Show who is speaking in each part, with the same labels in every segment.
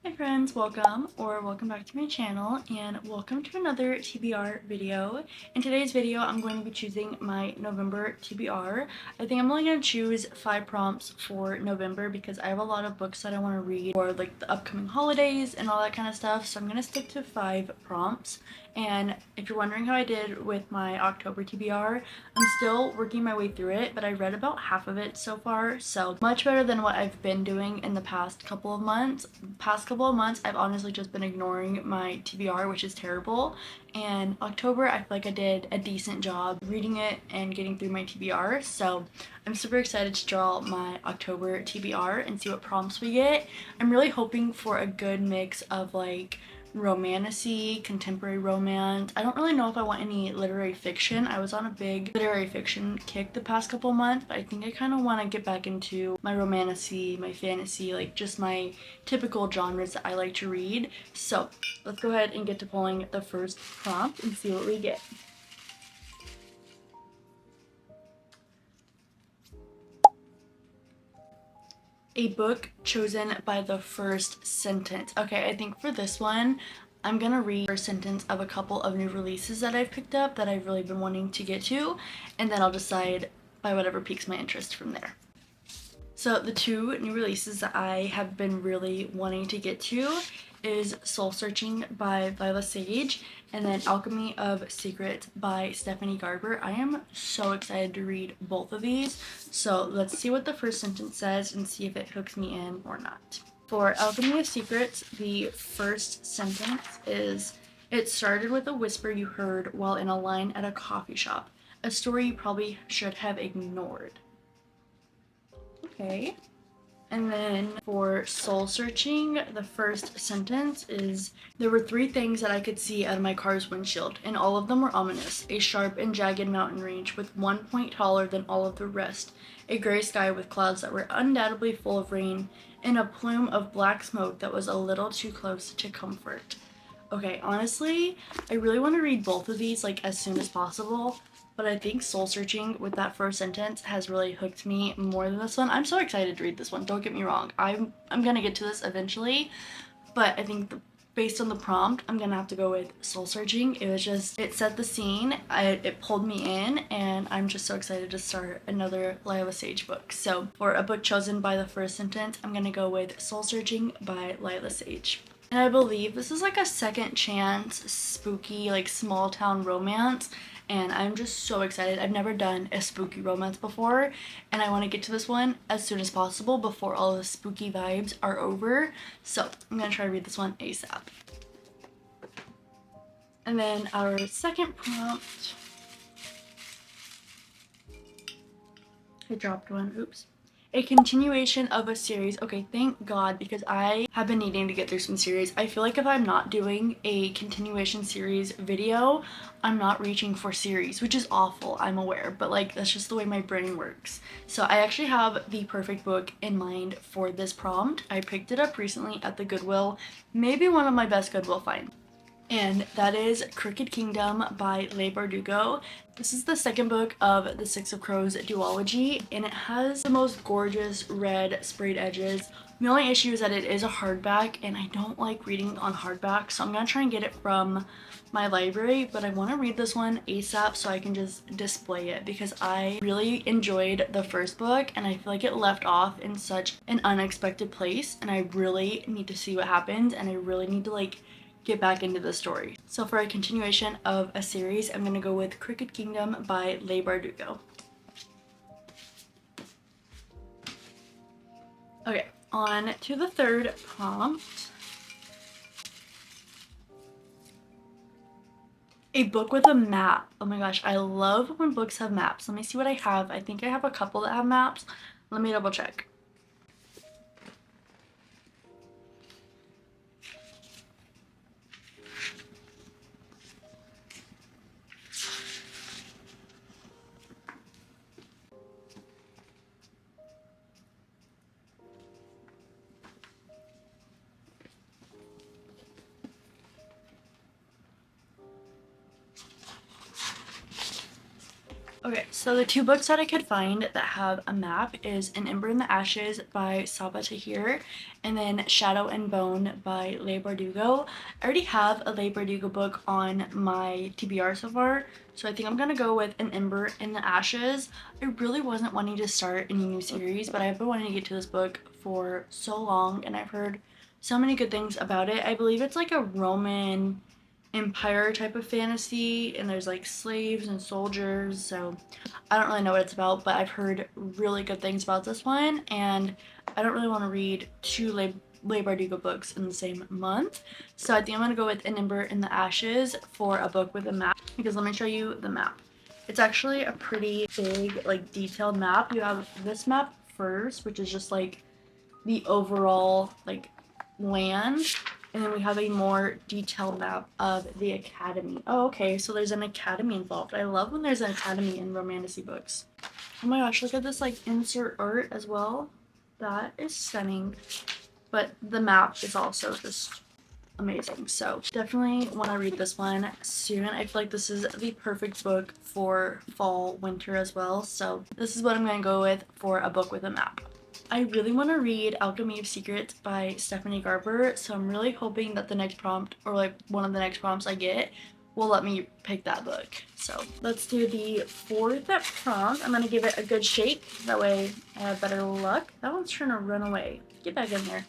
Speaker 1: Hi friends, welcome back to my channel and welcome to another TBR video. In today's video, I'm going to be choosing my November TBR. I think I'm only going to choose 5 prompts for November because I have a lot of books that I want to read for like the upcoming holidays and all that kind of stuff. So I'm going to stick to 5 prompts. And if you're wondering how I did with my October TBR, I'm still working my way through it, but I read about half of it so far, so much better than what I've been doing in the past couple of months. I've honestly just been ignoring my TBR, which is terrible. And October, I feel like I did a decent job reading it and getting through my TBR, so I'm super excited to draw my October TBR and see what prompts we get. I'm really hoping for a good mix of like romantasy, contemporary romance. I don't really know if I want any literary fiction. I was on a big literary fiction kick the past couple months, but I think I kind of want to get back into my romantasy, my fantasy, like just my typical genres that I like to read. So let's go ahead and get to pulling the first prompt and see what we get. A book chosen by the first sentence. Okay, I think for this one, I'm gonna read the first sentence of a couple of new releases that I've picked up that I've really been wanting to get to, and then I'll decide by whatever piques my interest from there. So the 2 new releases that I have been really wanting to get to is Soul Searching by Lila Sage and then Alchemy of Secrets by Stephanie Garber. I am so excited to read both of these. So let's see what the first sentence says and see if it hooks me in or not. For Alchemy of Secrets, the first sentence is, "It started with a whisper you heard while in a line at a coffee shop. A story you probably should have ignored." Okay. And then for Soul Searching, the first sentence is, "There were 3 things that I could see out of my car's windshield, and all of them were ominous. A sharp and jagged mountain range with 1 point taller than all of the rest, a gray sky with clouds that were undoubtedly full of rain, and a plume of black smoke that was a little too close to comfort." Okay, honestly, I really want to read both of these like as soon as possible. But I think Soul Searching with that first sentence has really hooked me more than this one. I'm so excited to read this one, don't get me wrong. I'm gonna get to this eventually, but I think based on the prompt, I'm gonna have to go with Soul Searching. It set the scene, it pulled me in, and I'm just so excited to start another Lila Sage book. So for a book chosen by the first sentence, I'm gonna go with Soul Searching by Lila Sage. And I believe this is like a second chance, spooky, like small town romance. And I'm just so excited. I've never done a spooky romance before, and I want to get to this one as soon as possible before all the spooky vibes are over. So I'm gonna try to read this one ASAP. And then our second prompt, I dropped one, oops. A continuation of a series. Okay, thank God, because I have been needing to get through some series. I feel like if I'm not doing a continuation series video, I'm not reaching for series, which is awful, I'm aware, but like that's just the way my brain works. So I actually have the perfect book in mind for this prompt. I picked it up recently at the Goodwill, maybe one of my best Goodwill finds. And that is Crooked Kingdom by Leigh Bardugo. This is the second book of the Six of Crows duology, and it has the most gorgeous red sprayed edges. The only issue is that it is a hardback, and I don't like reading on hardback, so I'm gonna try and get it from my library, but I want to read this one ASAP so I can just display it because I really enjoyed the first book and I feel like it left off in such an unexpected place, and I really need to see what happens, and I really need to like get back into the story. So for a continuation of a series, I'm gonna go with Crooked Kingdom by Leigh Bardugo. Okay, on to the third prompt. A book with a map. Oh my gosh, I love when books have maps. Let me see what I have. I think I have a couple that have maps. Let me double check. Okay, so the two books that I could find that have a map is An Ember in the Ashes by Saba Tahir and then Shadow and Bone by Leigh Bardugo. I already have a Leigh Bardugo book on my TBR so far, so I think I'm gonna go with An Ember in the Ashes. I really wasn't wanting to start any new series, but I've been wanting to get to this book for so long and I've heard so many good things about it. I believe it's like a Roman empire type of fantasy and there's like slaves and soldiers, so I don't really know what it's about, but I've heard really good things about this one and I don't really want to read two Leigh Bardugo books in the same month, so I think I'm gonna go with An Ember in the Ashes for a book with a map, because let me show you the map. It's actually a pretty big, like, detailed map. You have this map first, which is just like the overall like land, and then we have a more detailed map of the academy. Oh, okay, so there's an academy involved. I love when there's an academy in romantasy books. Oh my gosh, look at this like insert art as well. That is stunning. But the map is also just amazing. So definitely want to read this one soon. I feel like this is the perfect book for fall, winter as well. So this is what I'm going to go with for a book with a map. I really want to read Alchemy of Secrets by Stephanie Garber, so I'm really hoping that the next prompt, or like one of the next prompts I get, will let me pick that book. So let's do the fourth prompt. I'm going to give it a good shake, that way I have better luck. That one's trying to run away. Get back in there.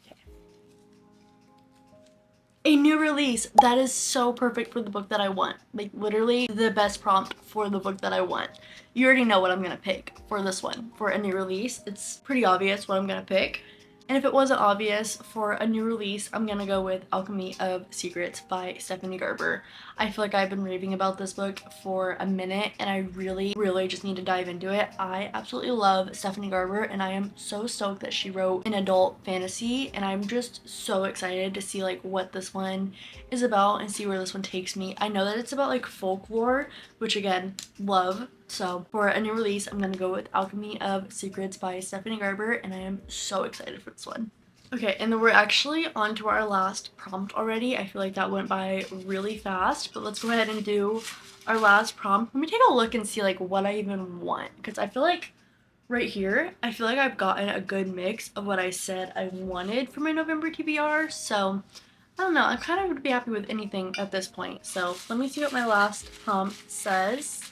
Speaker 1: Okay. A new release. That is so perfect for the book that I want. Like literally the best prompt for the book that I want. You already know what I'm gonna pick for this one. For a new release, it's pretty obvious what I'm gonna pick. And if it wasn't obvious, for a new release, I'm gonna go with Alchemy of Secrets by Stephanie Garber. I feel like I've been raving about this book for a minute and I really just need to dive into it. I absolutely love Stephanie Garber and I am so stoked that she wrote an adult fantasy, and I'm just so excited to see like what this one is about and see where this one takes me. I know that it's about like folklore, which again, love. So for a new release, I'm gonna go with Alchemy of Secrets by Stephanie Garber, and I am so excited for this one. Okay, and then we're actually on to our last prompt already. I feel like that went by really fast, but let's go ahead and do our last prompt. Let me take a look and see like what I even want, because I feel like right here, I feel like I've gotten a good mix of what I said I wanted for my November TBR, so I don't know, I kind of would be happy with anything at this point. So let me see what my last prompt says.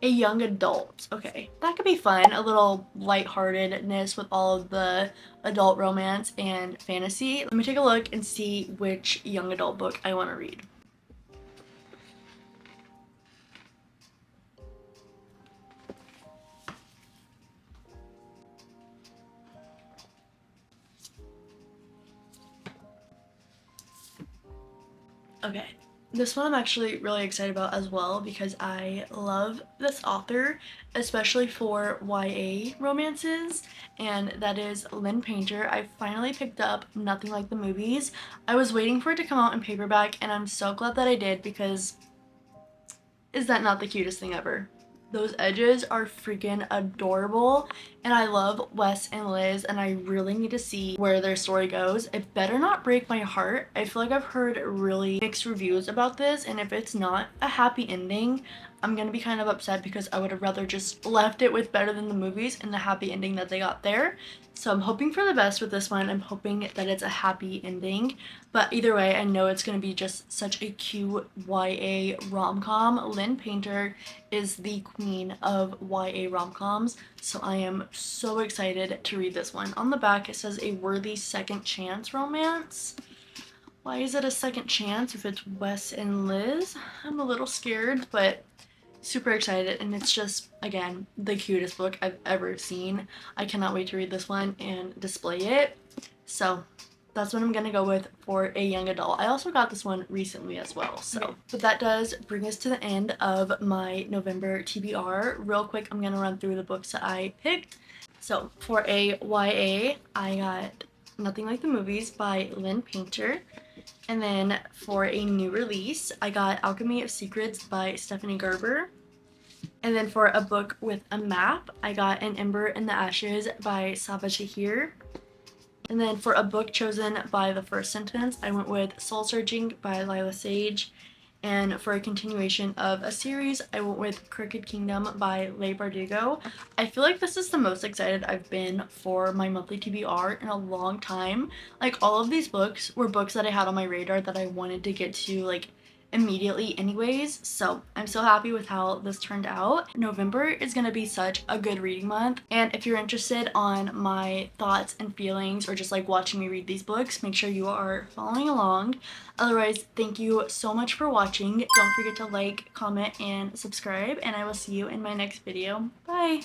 Speaker 1: A young adult. Okay, that could be fun. A little lightheartedness with all of the adult romance and fantasy. Let me take a look and see which young adult book I want to read. Okay, this one I'm actually really excited about as well because I love this author, especially for YA romances, and that is Lynn Painter. I finally picked up Nothing Like the Movies. I was waiting for it to come out in paperback, and I'm so glad that I did, because is that not the cutest thing ever? Those edges are freaking adorable, and I love Wes and Liz, and I really need to see where their story goes. It better not break my heart. I feel like I've heard really mixed reviews about this, and if it's not a happy ending, I'm gonna be kind of upset because I would have rather just left it with Better Than the Movies and the happy ending that they got there. So I'm hoping for the best with this one. I'm hoping that it's a happy ending, but either way, I know it's going to be just such a cute YA rom-com. Lynn Painter is the queen of YA rom-coms, so I am so excited to read this one. On the back, it says a worthy second chance romance. Why is it a second chance if it's Wes and Liz? I'm a little scared, but super excited, and it's just, again, the cutest book I've ever seen. I cannot wait to read this one and display it. So that's what I'm gonna go with for a young adult. I also got this one recently as well. So, but that does bring us to the end of my November TBR. Real quick, I'm gonna run through the books that I picked. So for a YA, I got Nothing Like the Movies by Lynn Painter. And then for a new release, I got Alchemy of Secrets by Stephanie Garber. And then for a book with a map, I got An Ember in the Ashes by Saba Tahir. And then for a book chosen by the first sentence, I went with Soul Searching by Lila Sage. And for a continuation of a series, I went with Crooked Kingdom by Leigh Bardugo. I feel like this is the most excited I've been for my monthly TBR in a long time. Like, all of these books were books that I had on my radar that I wanted to get to, like, immediately anyways, so I'm so happy with how this turned out. November is gonna be such a good reading month, and if you're interested on my thoughts and feelings or just like watching me read these books, make sure you are following along. Otherwise, thank you so much for watching. Don't forget to like, comment, and subscribe, and I will see you in my next video. Bye!